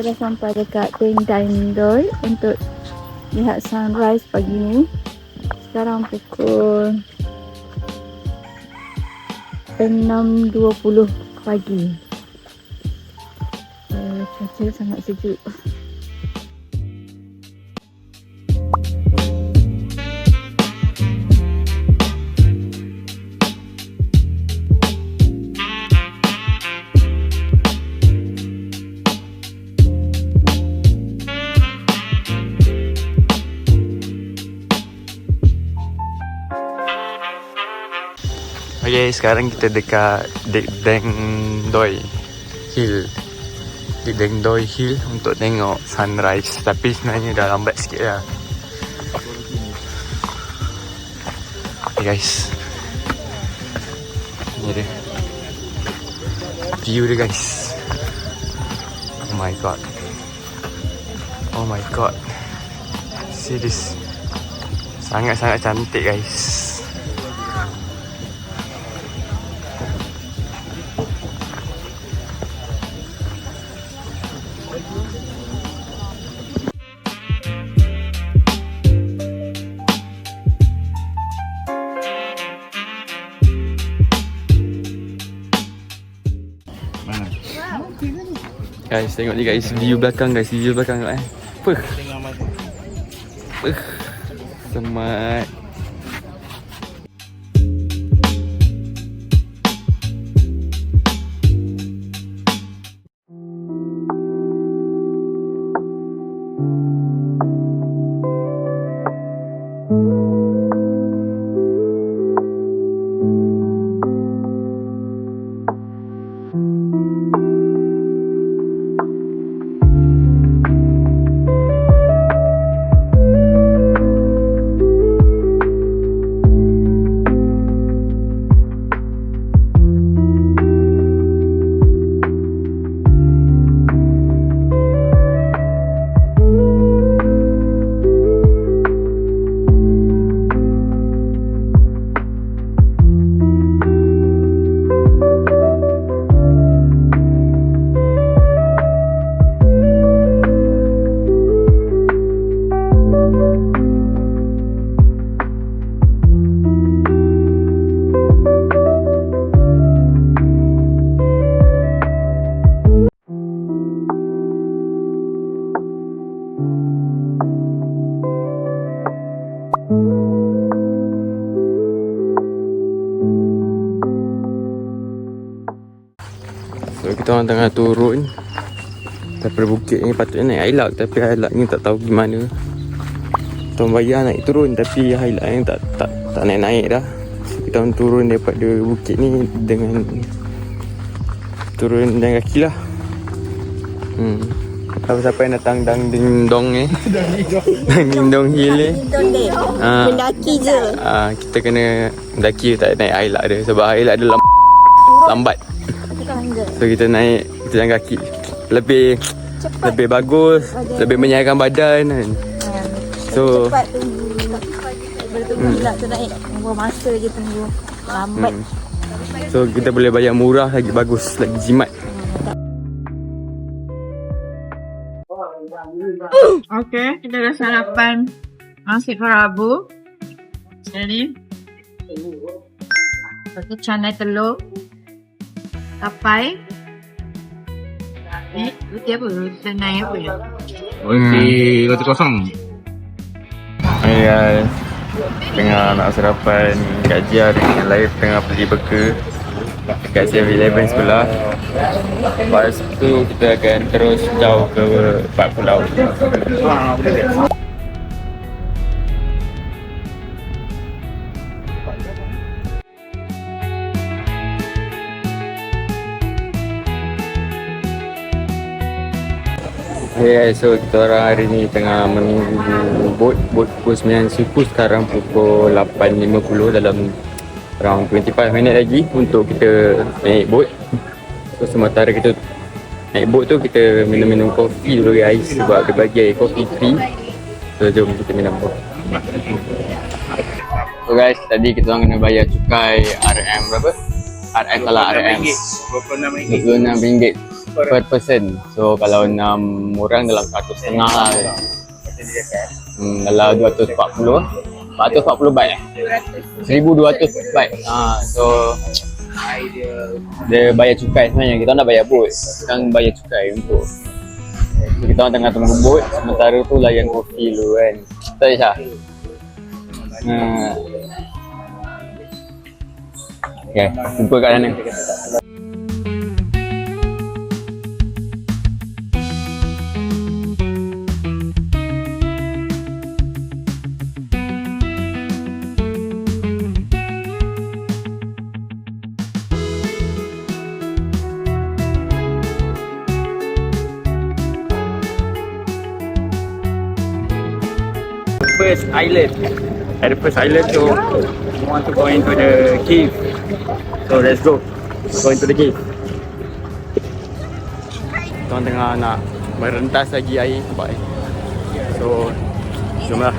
dah sampai dekat Deng Dai Doi untuk lihat sunrise pagi ni. Sekarang pukul 6.20 pagi. Cuaca sangat sejuk. Okay, sekarang kita dekat Deng Doi Hill. Di Deng Doi Hill untuk tengok sunrise. Tapi sebenarnya dah lambat sikit lah. Okay guys, ni dia view dia guys. Oh my god. Oh my god. See this. Sangat-sangat cantik guys. Guys, tengok ni guys, view belakang guys, view belakang kat semat. So kita orang tengah turun daripada bukit ni. Patutnya naik Hilux tapi Hilux ni tak tahu gimana. Kita orang bayar naik turun tapi Hilux ni tak naik-naik dah. So kita orang turun daripada bukit ni dengan turun dengan kaki lah. Siapa yang datang Dang Ding Dong ni? Dang Ding Dong Hill ni. Mendaki je. Kita kena mendaki, tak naik Hilux dia sebab Hilux dia lambat. So kita naik, kita jalan kaki. Lebih cepat, lebih bagus, lebih menyiapkan badan kan. So cepat tunggu Hilux tu naik. Tunggu masa je, tunggu lambat. So kita boleh bayar murah lagi bagus, lagi jimat. Okay, kita dah sarapan nasi kerabu. Jadi pakai canai telur, tapai. Roti apa? Canai apa ya? Roti kosong. Hai guys, tengah nak sarapan gajian dengan lain, tengah pergi beka dekat 7-Eleven sebelah. Lepas tu kita akan terus jauh ke Pak Pulau. Okay guys, so kita orang hari ni tengah menunggu bot pukul 9 suku. Sekarang pukul 8.50, dalam around 25 minit lagi untuk kita naik bot. So sementara kita naik bot tu, kita minum-minum kopi dulu guys, sebab dia bagi air kopi free. So jom kita minum bot. So guys, tadi kita orang kena bayar cukai RM berapa? RM salah RM RM26. per person. So kalau 6 orang dalam 100.5 lah. Kalau 240 baht 1,200 baht. So dia bayar cukai sebenarnya. Kita nak bayar bot. Sekarang bayar cukai untuk kita orang tengah tunggu bot. Sementara tu layan kopi dulu kan. Tak Syah? Okay, jumpa kat sana. First island. At the first island, so we want to go into the cave. So let's go into the cave. Kita orang tengah nak merentas lagi air, nampak eh. So jomlah.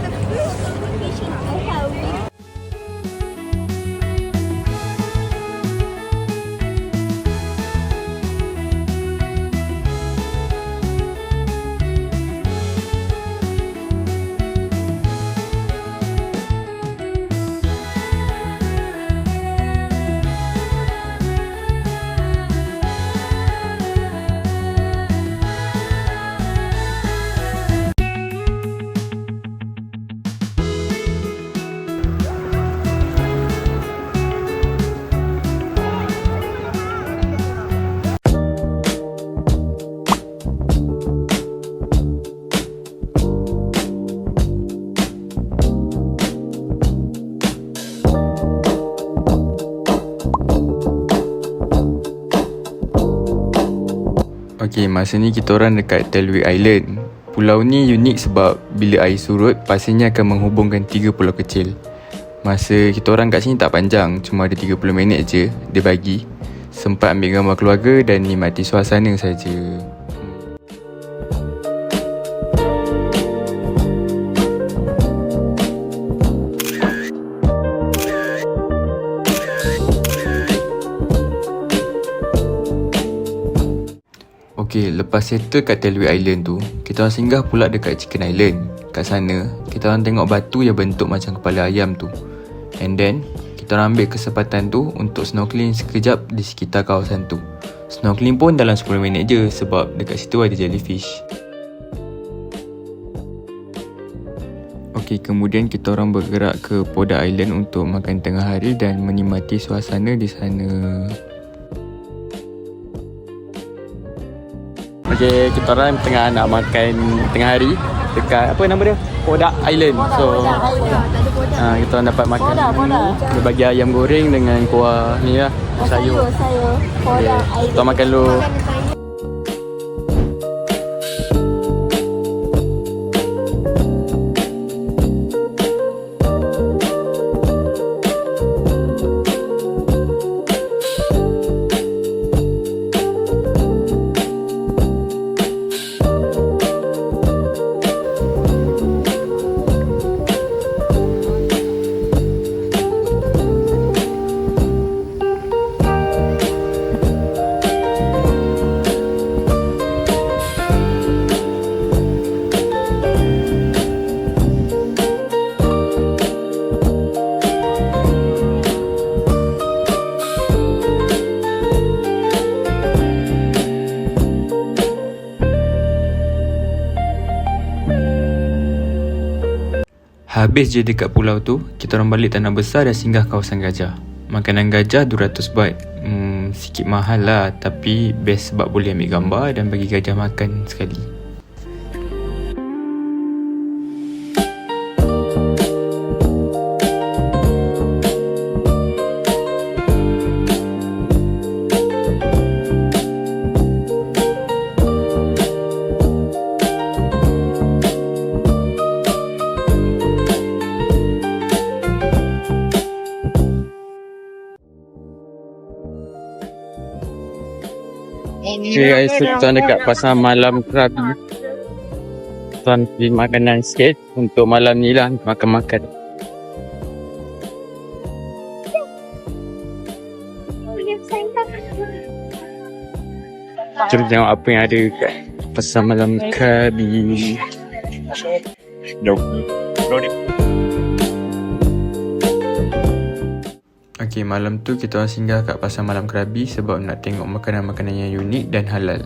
Okay, masa ni kita orang dekat Telwick Island. Pulau ni unik sebab bila air surut, pasirnya akan menghubungkan 3 pulau kecil. Masa kita orang kat sini tak panjang, cuma ada 30 minit je dia bagi. Sempat ambil gambar keluarga dan nikmati suasana saja. Okay, lepas settle kat Telwick Island tu, kita orang singgah pula dekat Chicken Island. Kat sana, kita orang tengok batu yang bentuk macam kepala ayam tu. And then, kita orang ambil kesempatan tu untuk snorkeling sekejap di sekitar kawasan tu. Snorkeling pun dalam 10 minit je sebab dekat situ ada jellyfish. Okay, kemudian kita orang bergerak ke Poda Island untuk makan tengah hari dan menikmati suasana di sana. Okay, kita orang tengah nak makan tengah hari dekat apa nama dia? Poda Island. So kita orang dapat makan ni. Dia bagi ayam goreng dengan kuah ni lah, sayur. Okay, kita makan dulu. Habis je dekat pulau tu, kita orang balik Tanah Besar dan singgah kawasan gajah. Makanan gajah 200 baht. Sikit mahal lah, tapi best sebab boleh ambil gambar dan bagi gajah makan sekali. Okay guys, so kita dekat pasar malam Krabi. Tuan beli makanan sikit untuk malam ni lah, makan-makan. Jom tengok apa yang ada kat pasar malam Krabi. Jom. Okay, malam tu kita orang singgah kat pasar malam Krabi sebab nak tengok makanan-makanan yang unik dan halal.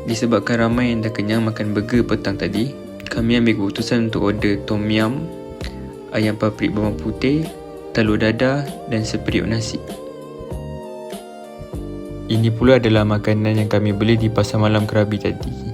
Disebabkan ramai yang dah kenyang makan burger petang tadi, kami ambil keputusan untuk order tom yum, ayam paprik bawang putih, telur dadah dan seperiuk nasi. Ini pula adalah makanan yang kami beli di pasar malam Krabi tadi.